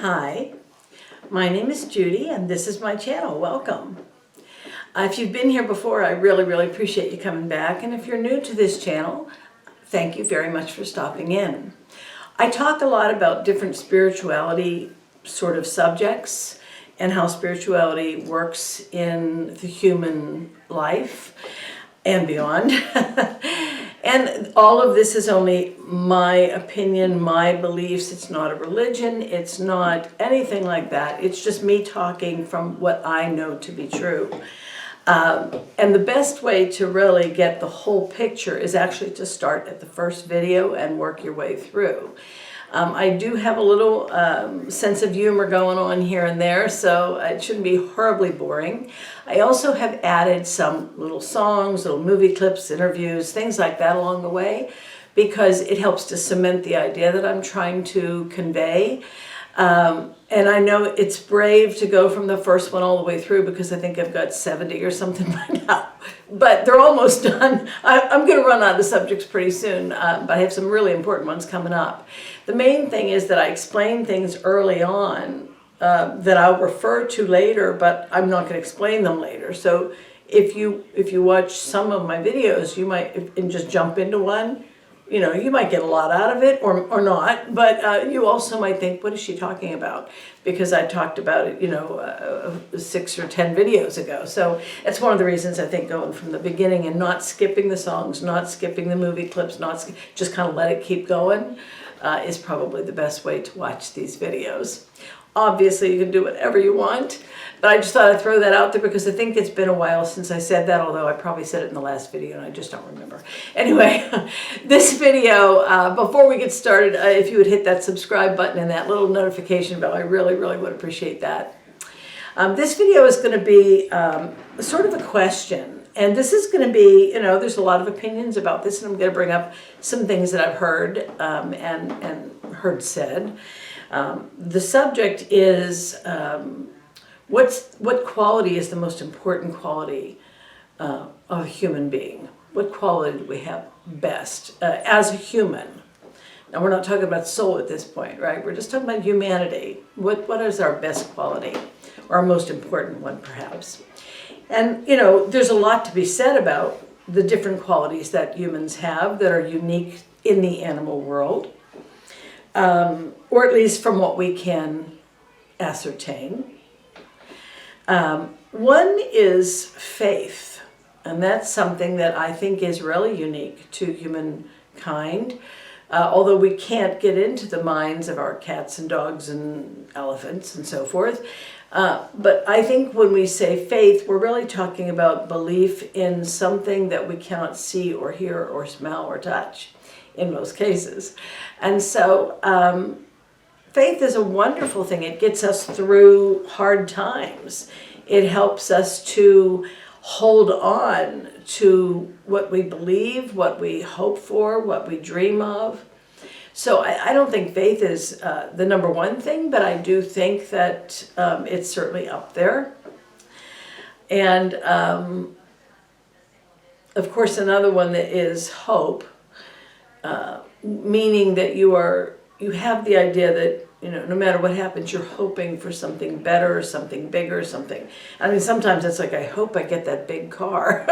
Hi, my name is Judy and this is my channel. Welcome. If you've been here before, I really appreciate you coming back. And if you're new to this channel, thank you very much for stopping in. I talk a lot about different spirituality sort of subjects and how spirituality works in the human life and beyond. And all of this is only my opinion, my beliefs. It's not a religion. It's not anything like that. It's just me talking from what I know to be true. And the best way to really get the whole picture is actually to start at the first video and work your way through. I do have a little sense of humor going on here and there, so it shouldn't be horribly boring. I also have added some little songs, little movie clips, interviews, things like that along the way, because it helps to cement the idea that I'm trying to convey. And I know it's brave to go from the first one all the way through because I think I've got 70 or something by now, but they're almost done. I'm going to run out of subjects pretty soon, but I have some really important ones coming up. The main thing is that I explain things early on that I'll refer to later, but I'm not going to explain them later. So if you watch some of my videos, you might and just jump into one. You know, you might get a lot out of it or not, but you also might think, what is she talking about? Because I talked about it, 6 or 10 videos ago. So that's one of the reasons I think going from the beginning and not skipping the songs, not skipping the movie clips, just kind of let it keep going is probably the best way to watch these videos. Obviously, you can do whatever you want, but I just thought I'd throw that out there because I think it's been a while since I said that, although I probably said it in the last video and I just don't remember. Anyway, this video, before we get started, if you would hit that subscribe button and that little notification bell, I really would appreciate that. This video is going to be sort of a question. And this is going to be, there's a lot of opinions about this, and I'm going to bring up some things that I've heard and heard said. The subject is what quality is the most important quality of a human being? What quality do we have best as a human? Now, we're not talking about soul at this point, right? We're just talking about humanity. What is our best quality, or our most important one, perhaps? And, there's a lot to be said about the different qualities that humans have that are unique in the animal world. Or at least from what we can ascertain. One is faith, and that's something that I think is really unique to humankind, although we can't get into the minds of our cats and dogs and elephants and so forth. But I think when we say faith, we're really talking about belief in something that we cannot see or hear or smell or touch in most cases. And so faith is a wonderful thing. It gets us through hard times. It helps us to hold on to what we believe, what we hope for, what we dream of. So I don't think faith is the number one thing, but I do think that it's certainly up there. And of course, another one that is hope. Meaning that you have the idea that, no matter what happens, you're hoping for something better, something bigger, something. I mean, sometimes it's like, I hope I get that big car.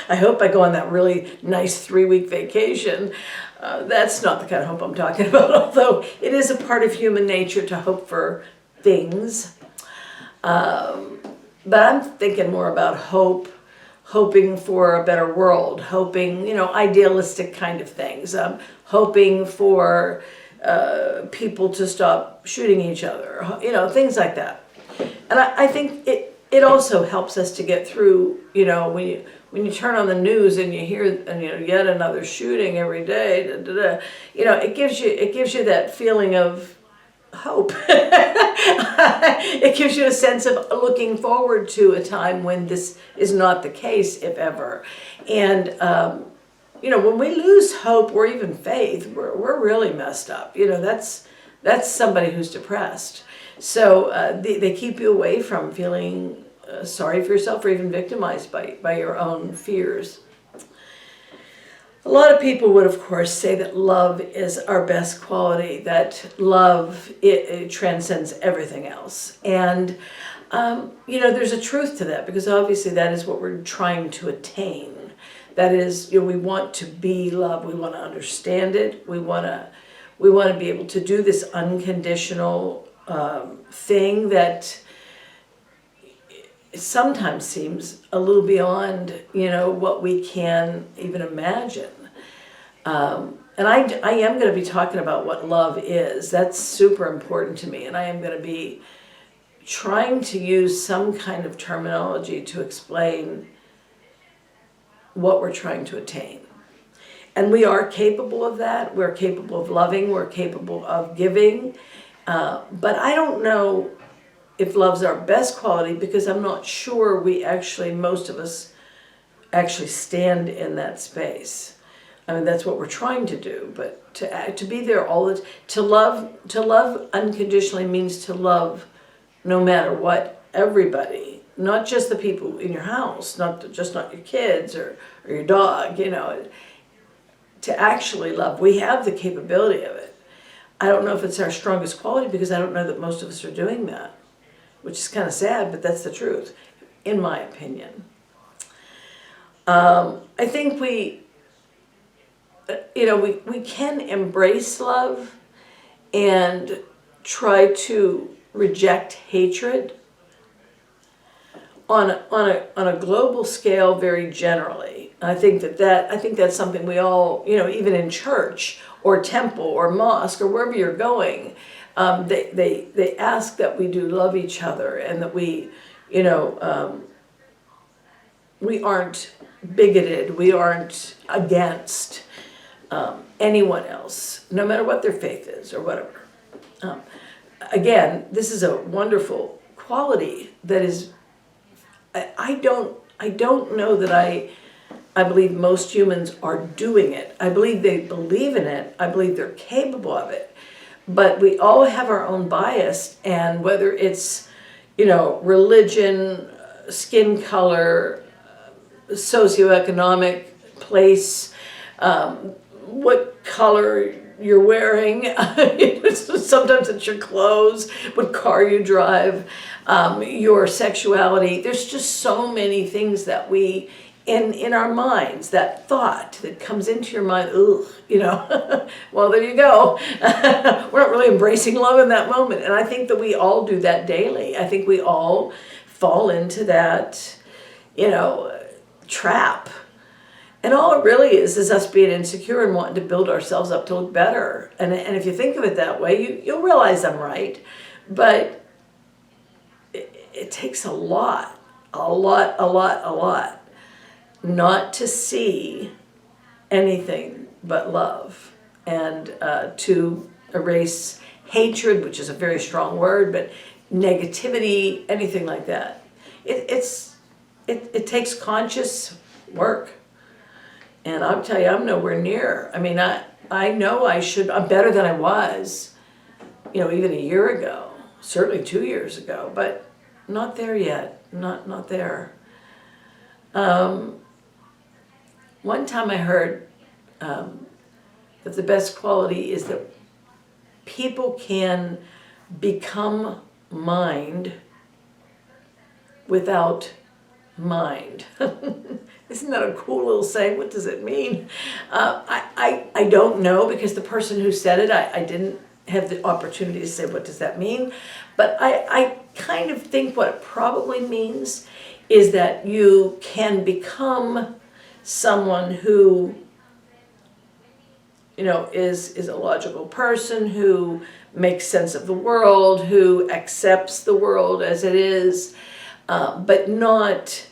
I hope I go on that really nice 3-week vacation. That's not the kind of hope I'm talking about, although it is a part of human nature to hope for things. But I'm thinking more about hoping for a better world, hoping, idealistic kind of things, hoping for people to stop shooting each other, things like that. And I think it also helps us to get through, when you turn on the news and you hear, yet another shooting every day, it gives you that feeling of hope. It gives you a sense of looking forward to a time when this is not the case, if ever. And when we lose hope or even faith, we're really messed up. That's somebody who's depressed. So they keep you away from feeling sorry for yourself or even victimized by your own fears. A lot of people would, of course, say that love is our best quality, that love it transcends everything else. And, there's a truth to that, because obviously that is what we're trying to attain. That is, we want to be love. We want to understand it. We want to be able to do this unconditional thing that sometimes seems a little beyond, what we can even imagine. And I am going to be talking about what love is. That's super important to me. And I am going to be trying to use some kind of terminology to explain what we're trying to attain. And we are capable of that. We're capable of loving. We're capable of giving. But I don't know if love's our best quality, because I'm not sure most of us actually stand in that space. I mean, that's what we're trying to do, but to be there to love unconditionally means to love no matter what, everybody. Not just the people in your house, not your kids or your dog, to actually love. We have the capability of it. I don't know if it's our strongest quality, because I don't know that most of us are doing that, which is kind of sad, but that's the truth, in my opinion. I think we can embrace love and try to reject hatred on a global scale, very generally. I think that's something we all, even in church or temple or mosque or wherever you're going, they ask that we do love each other, and that we aren't bigoted, we aren't against anyone else, no matter what their faith is or whatever. Again, this is a wonderful quality that is. I don't know that I believe most humans are doing it. I believe they believe in it. I believe they're capable of it. But we all have our own bias, and whether it's, religion, skin color, socioeconomic place, what color you're wearing, sometimes it's your clothes, what car you drive, your sexuality. There's just so many things that we, in our minds, that thought that comes into your mind, well, there you go. We're not really embracing love in that moment. And I think that we all do that daily. I think we all fall into that, trap. And all it really is us being insecure and wanting to build ourselves up to look better. And if you think of it that way, you'll realize I'm right. But it takes a lot not to see anything but love, and to erase hatred, which is a very strong word, but negativity, anything like that. It takes conscious work. And I'll tell you, I'm nowhere near. I mean, I know I'm better than I was, even a year ago, certainly 2 years ago, but not there yet, not there. One time I heard that the best quality is that people can become mind without mind. Isn't that a cool little saying? What does it mean? I don't know, because the person who said it, I didn't have the opportunity to say, what does that mean? But I kind of think what it probably means is that you can become someone who, is a logical person, who makes sense of the world, who accepts the world as it is, but not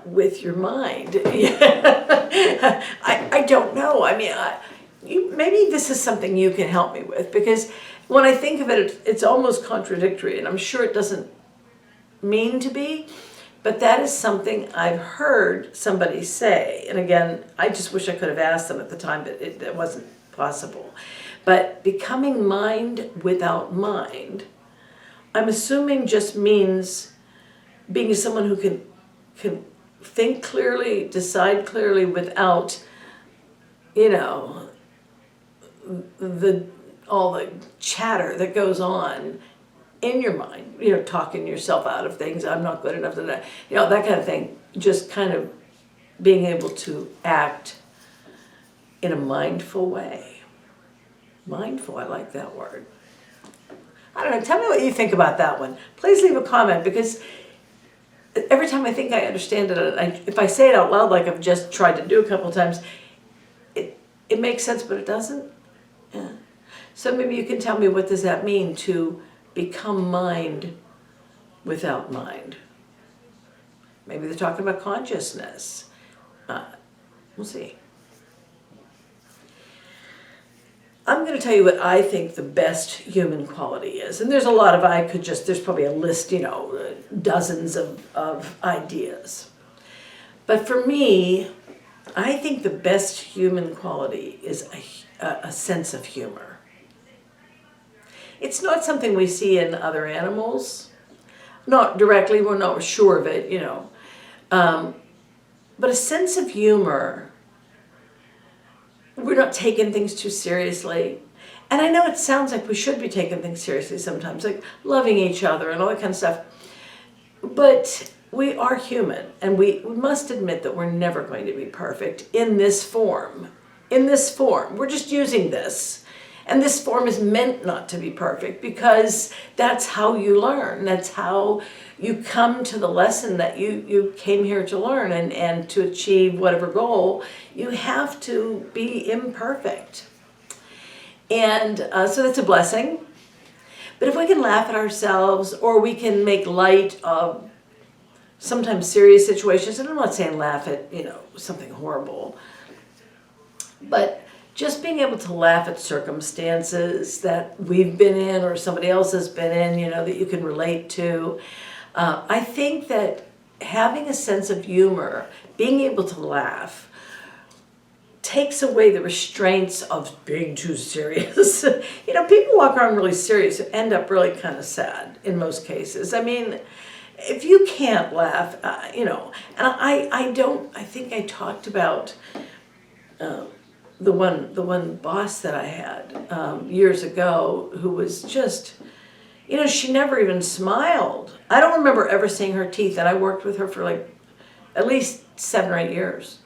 with your mind. I don't know. I mean, maybe this is something you can help me with, because when I think of it, it's almost contradictory, and I'm sure it doesn't mean to be, but that is something I've heard somebody say. And again, I just wish I could have asked them at the time, but it wasn't possible. But becoming mind without mind, I'm assuming just means being someone who can think clearly, decide clearly without, you know, all the chatter that goes on in your mind, you know, talking yourself out of things. I'm not good enough to that, you know, that kind of thing. Just kind of being able to act in a mindful way. Mindful, I like that word. I don't know, tell me what you think about that one. Please leave a comment, because every time I think I understand it, if I say it out loud like I've just tried to do a couple times, it makes sense, but it doesn't. Yeah. So maybe you can tell me, what does that mean to become mind without mind? Maybe they're talking about consciousness. We'll see. I'm going to tell you what I think the best human quality is. And there's a lot of, there's probably a list, you know, dozens of ideas. But for me, I think the best human quality is a sense of humor. It's not something we see in other animals. Not directly, we're not sure of it, you know. But a sense of humor, we're not taking things too seriously. And I know it sounds like we should be taking things seriously sometimes, like loving each other and all that kind of stuff. But we are human, and we must admit that we're never going to be perfect in this form. In this form. We're just using this. And this form is meant not to be perfect, because that's how you learn. That's how you come to the lesson that you came here to learn, and to achieve whatever goal, you have to be imperfect. And so that's a blessing. But if we can laugh at ourselves, or we can make light of sometimes serious situations, and I'm not saying laugh at, you know, something horrible, but just being able to laugh at circumstances that we've been in or somebody else has been in, you know, that you can relate to. I think that having a sense of humor, being able to laugh, takes away the restraints of being too serious. You know, people walk around really serious and end up really kind of sad in most cases. I mean, if you can't laugh, you know, and I think I talked about the one boss that I had years ago, who was just, you know, she never even smiled. I don't remember ever seeing her teeth, and I worked with her for like at least 7 or 8 years.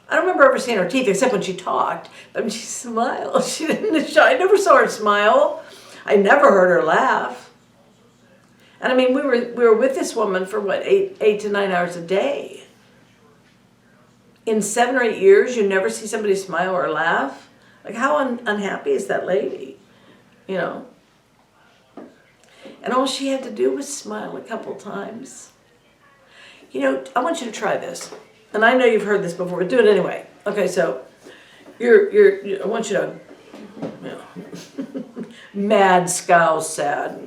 I don't remember ever seeing her teeth except when she talked. But I mean, she smiled. She didn't. I never saw her smile. I never heard her laugh. And I mean, we were with this woman for what, 8 to 9 hours a day. In 7 or 8 years, you never see somebody smile or laugh. Like, how unhappy is that lady? You know. And all she had to do was smile a couple times. You know, I want you to try this. And I know you've heard this before, but do it anyway. Okay, so I want you to, you know, mad, scowl, sad.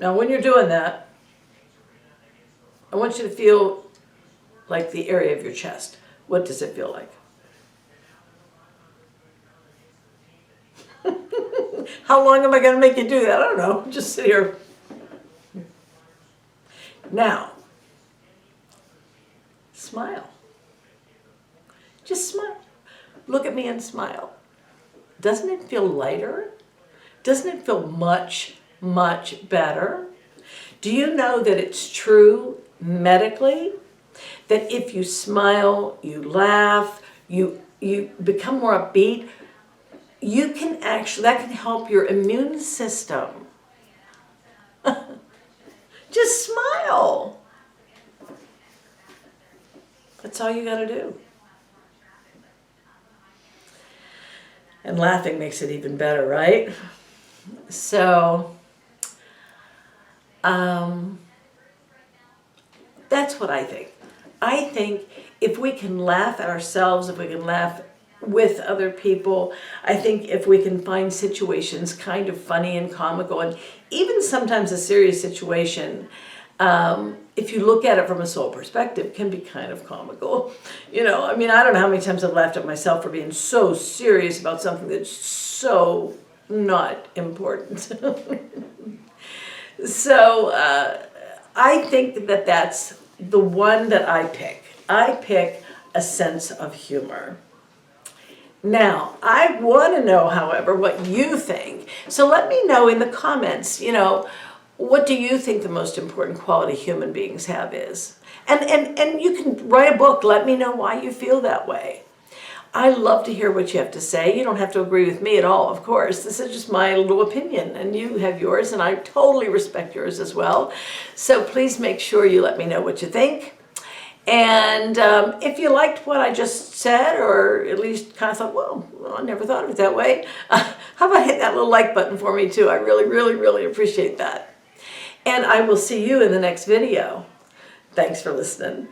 Now, when you're doing that, I want you to feel like the area of your chest. What does it feel like? How long am I going to make you do that? I don't know. Just sit here. Now, smile. Just smile. Look at me and smile. Doesn't it feel lighter? Doesn't it feel much, much better? Do you know that it's true medically that if you smile, you laugh, you become more upbeat, you can actually, that can help your immune system. Just smile. That's all you got to do. And laughing makes it even better, right? So, that's what I think. I think if we can laugh at ourselves, if we can laugh with other people, I think if we can find situations kind of funny and comical, and even sometimes a serious situation, if you look at it from a soul perspective, can be kind of comical. You know, I mean, I don't know how many times I've laughed at myself for being so serious about something that's so not important. So I think that that's the one that I pick a sense of humor. Now, I want to know, however, what you think. So let me know in the comments, what do you think the most important quality human beings have is? And you can write a book. Let me know why you feel that way. I love to hear what you have to say. You don't have to agree with me at all, of course. This is just my little opinion, and you have yours, and I totally respect yours as well. So please make sure you let me know what you think. And if you liked what I just said, or at least kind of thought, well, I never thought of it that way, how about hit that little like button for me too? I really, really, really appreciate that. And I will see you in the next video. Thanks for listening.